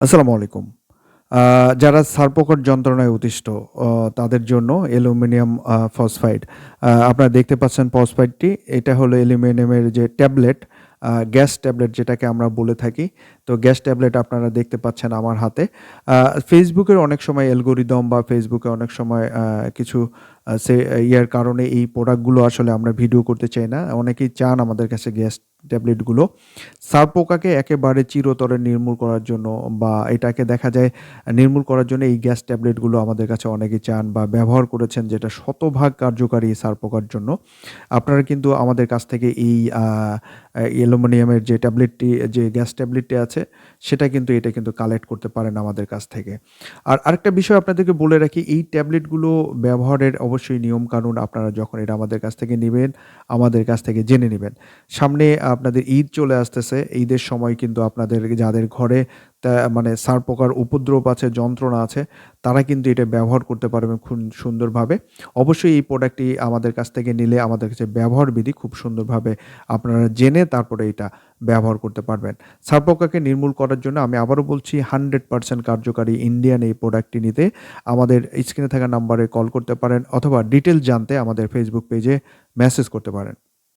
আসসালামু আলাইকুম। আ যারা সারপোকার যন্ত্রণায় অতিষ্ঠ তাদের জন্য অ্যালুমিনিয়াম ফসফাইড। আপনারা দেখতে পাচ্ছেন ফসফাইডটি, এটা হলো অ্যালুমিনিয়ামের যে ট্যাবলেট, গ্যাস ট্যাবলেট যেটাকে আমরা বলে থাকি। তো গ্যাস ট্যাবলেট আপনারা দেখতে পাচ্ছেন আমার হাতে। আ ফেসবুকের অনেক সময় অ্যালগরিদম বা ফেসবুকে অনেক সময় কিছু ইয়ার কারণে এই প্রোডাক্টগুলো আসলে আমরা ভিডিও করতে চাই না। অনেকেই চান আমাদের কাছে গ্যাস ট্যাবলেটগুলো। সারপোকাকে একেবারে চিরতরে নির্মূল করার জন্য বা এটাকে দেখা যায় নির্মূল করার জন্য এই গ্যাস ট্যাবলেটগুলো আমাদের কাছে অনেকেই চান বা ব্যবহার করেছেন, যেটা শতভাগ কার্যকারী সারপোকার জন্য। আপনারা কিন্তু আমাদের কাছ থেকে এই অ্যালুমিনিয়ামের যে ট্যাবলেটটি, যে গ্যাস ট্যাবলেটটি আছে, এটা কিন্তু কালেক্ট করতে পারেন আমাদের কাছ থেকে। আর আরেকটা বিষয় আপনাদেরকে বলে রাখি, এই ট্যাবলেটগুলো ব্যবহারের অবশ্যই নিয়মকানুন আপনারা যখন এটা আমাদের কাছ থেকে নিবেন, আমাদের কাছ থেকে জেনে নিবেন। সামনে আপনাদের ঈদ চলে আসতেছে। ঈদের সময় কিন্তু আপনাদের যাদের ঘরে মানে সারপোকার উপদ্রব আছে, যন্ত্রণা আছে, তারা কিন্তু এটা ব্যবহার করতে পারবেন খুব সুন্দরভাবে। অবশ্যই এই প্রোডাক্টটি আমাদের কাছ থেকে নিলে আমাদের কাছে ব্যবহার বিধি খুব সুন্দরভাবে আপনারা জেনে তারপরে এটা ব্যবহার করতে পারবেন। সারপোকাকে নির্মূল করার জন্য আমি আবারও বলছি, 100% কার্যকারী ইন্ডিয়ান এই প্রোডাক্টটি নিতে আমাদের স্ক্রিনে থাকা নাম্বারে কল করতে পারেন অথবা ডিটেইলস জানতে আমাদের ফেসবুক পেজে মেসেজ করতে পারেন।